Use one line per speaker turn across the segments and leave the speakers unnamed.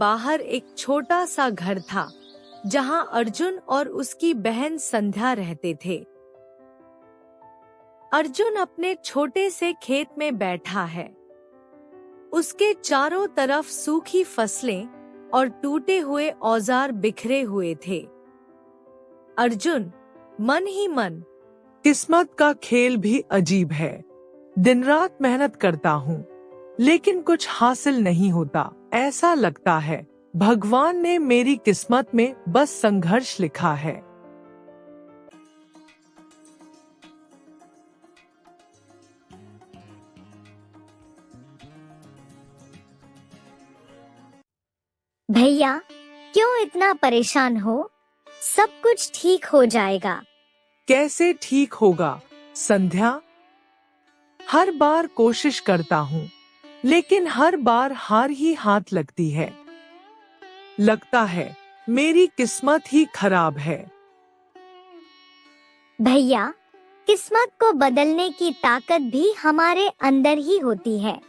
बाहर एक छोटा सा घर था, जहां अर्जुन और उसकी बहन संध्या रहते थे। अर्जुन अपने छोटे से खेत में बैठा है। उसके चारों तरफ सूखी फसलें और टूटे हुए औजार बिखरे हुए थे। अर्जुन मन ही मन,
किस्मत का खेल भी अजीब है। दिन रात मेहनत करता हूँ, लेकिन कुछ हासिल नहीं होता। ऐसा लगता है भगवान ने मेरी किस्मत में बस संघर्ष लिखा है।
भैया, क्यों इतना परेशान हो? सब कुछ ठीक हो जाएगा।
कैसे ठीक होगा संध्या? हर बार कोशिश करता हूँ, लेकिन हर बार हार ही हाथ लगती है। लगता है मेरी किस्मत ही खराब है।
भैया, किस्मत को बदलने की ताकत भी हमारे अंदर ही होती है।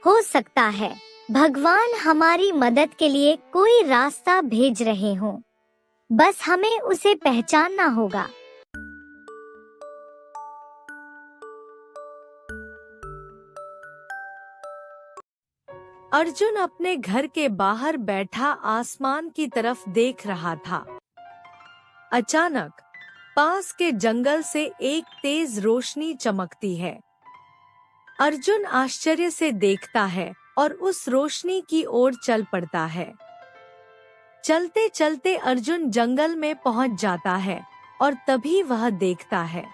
हो सकता है भगवान हमारी मदद के लिए कोई रास्ता भेज रहे हों। बस हमें उसे पहचानना होगा।
अर्जुन अपने घर के बाहर बैठा आसमान की तरफ देख रहा था। अचानक पास के जंगल से एक तेज रोशनी चमकती है। अर्जुन आश्चर्य से देखता है और उस रोशनी की ओर चल पड़ता है। चलते चलते अर्जुन जंगल में पहुंच जाता है और तभी वह देखता है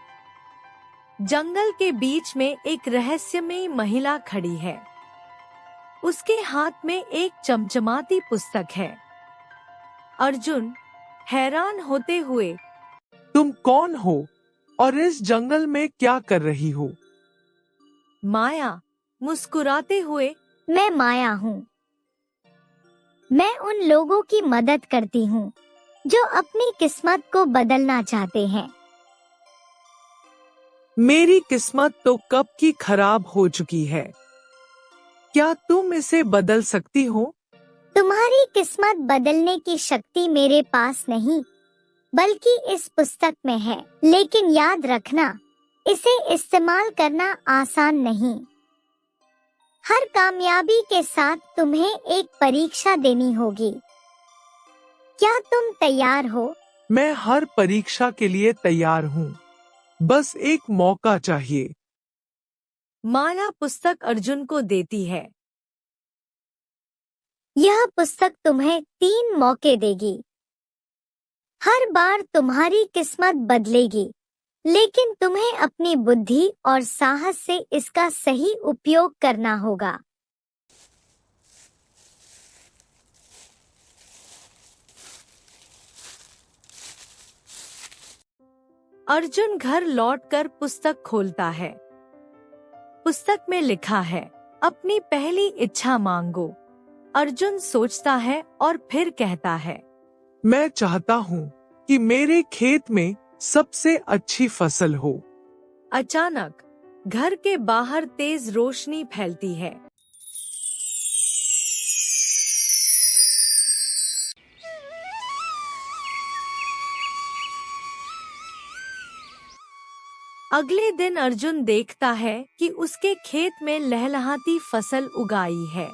जंगल के बीच में एक रहस्यमयी महिला खड़ी है। उसके हाथ में एक चमचमाती पुस्तक है। अर्जुन हैरान होते हुए,
तुम कौन हो और इस जंगल में क्या कर रही हो?
माया मुस्कुराते हुए,
मैं माया हूँ। मैं उन लोगों की मदद करती हूँ जो अपनी किस्मत को बदलना चाहते हैं।
मेरी किस्मत तो कब की खराब हो चुकी है। क्या तुम इसे बदल सकती हो?
तुम्हारी किस्मत बदलने की शक्ति मेरे पास नहीं, बल्कि इस पुस्तक में है। लेकिन याद रखना, इसे इस्तेमाल करना आसान नहीं। हर कामयाबी के साथ तुम्हें एक परीक्षा देनी होगी। क्या तुम तैयार हो?
मैं हर परीक्षा के लिए तैयार हूँ। बस एक मौका चाहिए।
माया पुस्तक अर्जुन को देती है।
यह पुस्तक तुम्हें 3 मौके देगी। हर बार तुम्हारी किस्मत बदलेगी, लेकिन तुम्हें अपनी बुद्धि और साहस से इसका सही उपयोग करना होगा।
अर्जुन घर लौटकर पुस्तक खोलता है। पुस्तक में लिखा है, अपनी पहली इच्छा मांगो। अर्जुन सोचता है और फिर कहता है,
मैं चाहता हूँ कि मेरे खेत में सबसे अच्छी फसल हो।
अचानक घर के बाहर तेज रोशनी फैलती है। अगले दिन अर्जुन देखता है कि उसके खेत में लहलहाती फसल उगाई है।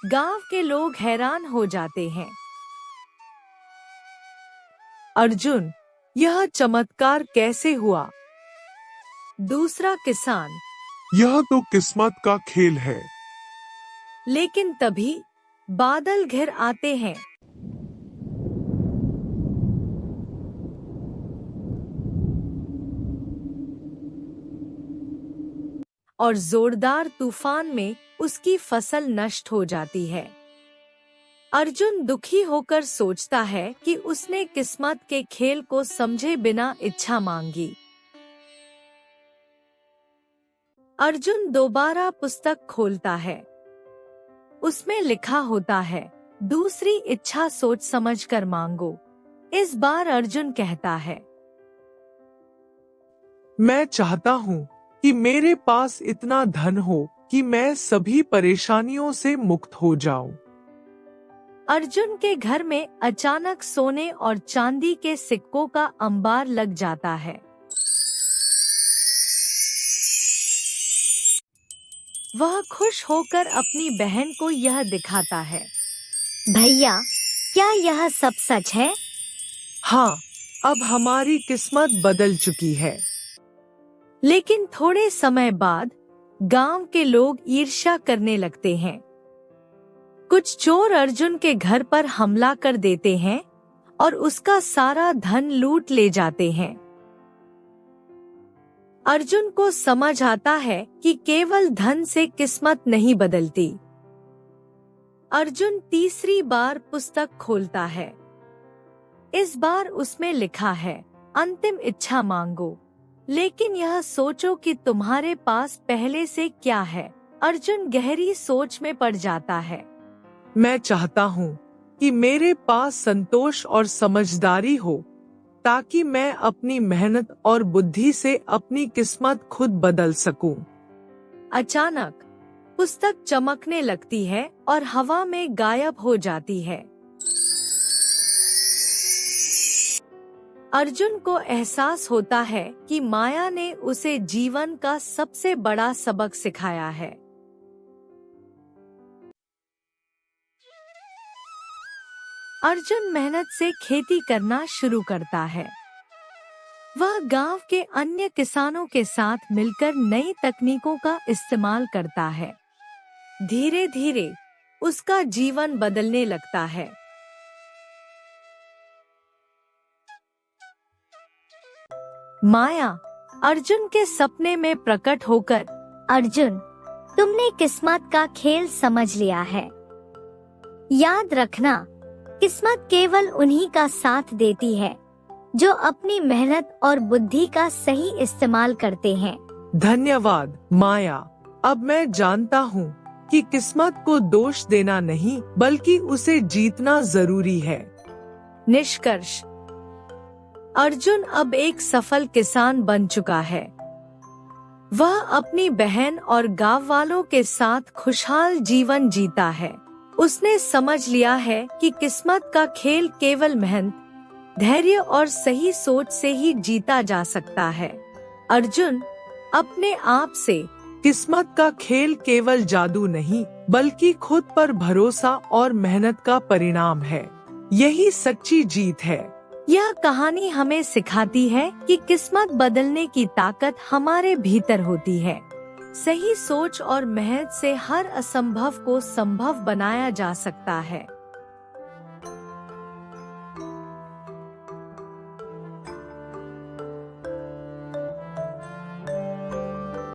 गांव के लोग हैरान हो जाते हैं। अर्जुन, यह चमत्कार कैसे हुआ? दूसरा किसान,
यह तो किस्मत का खेल है।
लेकिन तभी बादल घिर आते हैं। और जोरदार तूफान में उसकी फसल नष्ट हो जाती है। अर्जुन दुखी होकर सोचता है कि उसने किस्मत के खेल को समझे बिना इच्छा मांगी। अर्जुन दोबारा पुस्तक खोलता है। उसमें लिखा होता है, दूसरी इच्छा सोच समझकर मांगो। इस बार अर्जुन कहता है,
मैं चाहता हूँ कि मेरे पास इतना धन हो कि मैं सभी परेशानियों से मुक्त हो जाऊं।
अर्जुन के घर में अचानक सोने और चांदी के सिक्कों का अंबार लग जाता है। वह खुश होकर अपनी बहन को यह दिखाता है।
भैया, क्या यह सब सच है?
हाँ, अब हमारी किस्मत बदल चुकी है।
लेकिन थोड़े समय बाद गांव के लोग ईर्ष्या करने लगते हैं। कुछ चोर अर्जुन के घर पर हमला कर देते हैं और उसका सारा धन लूट ले जाते हैं। अर्जुन को समझ आता है कि केवल धन से किस्मत नहीं बदलती। अर्जुन तीसरी बार पुस्तक खोलता है। इस बार उसमें लिखा है, अंतिम इच्छा मांगो, लेकिन यह सोचो कि तुम्हारे पास पहले से क्या है। अर्जुन गहरी सोच में पड़ जाता है।
मैं चाहता हूँ कि मेरे पास संतोष और समझदारी हो, ताकि मैं अपनी मेहनत और बुद्धि से अपनी किस्मत खुद बदल सकूं।
अचानक पुस्तक चमकने लगती है और हवा में गायब हो जाती है। अर्जुन को एहसास होता है कि माया ने उसे जीवन का सबसे बड़ा सबक सिखाया है। अर्जुन मेहनत से खेती करना शुरू करता है। वह गांव के अन्य किसानों के साथ मिलकर नई तकनीकों का इस्तेमाल करता है। धीरे धीरे उसका जीवन बदलने लगता है। माया अर्जुन के सपने में प्रकट होकर,
अर्जुन, तुमने किस्मत का खेल समझ लिया है। याद रखना, किस्मत केवल उन्हीं का साथ देती है जो अपनी मेहनत और बुद्धि का सही इस्तेमाल करते हैं।
धन्यवाद माया। अब मैं जानता हूँ कि किस्मत को दोष देना नहीं, बल्कि उसे जीतना जरूरी है।
निष्कर्ष, अर्जुन अब एक सफल किसान बन चुका है। वह अपनी बहन और गांव वालों के साथ खुशहाल जीवन जीता है। उसने समझ लिया है कि किस्मत का खेल केवल मेहनत, धैर्य और सही सोच से ही जीता जा सकता है। अर्जुन अपने आप से,
किस्मत का खेल केवल जादू नहीं, बल्कि खुद पर भरोसा और मेहनत का परिणाम है। यही सच्ची जीत है।
यह कहानी हमें सिखाती है कि किस्मत बदलने की ताकत हमारे भीतर होती है। सही सोच और मेहनत से हर असंभव को संभव बनाया जा सकता है।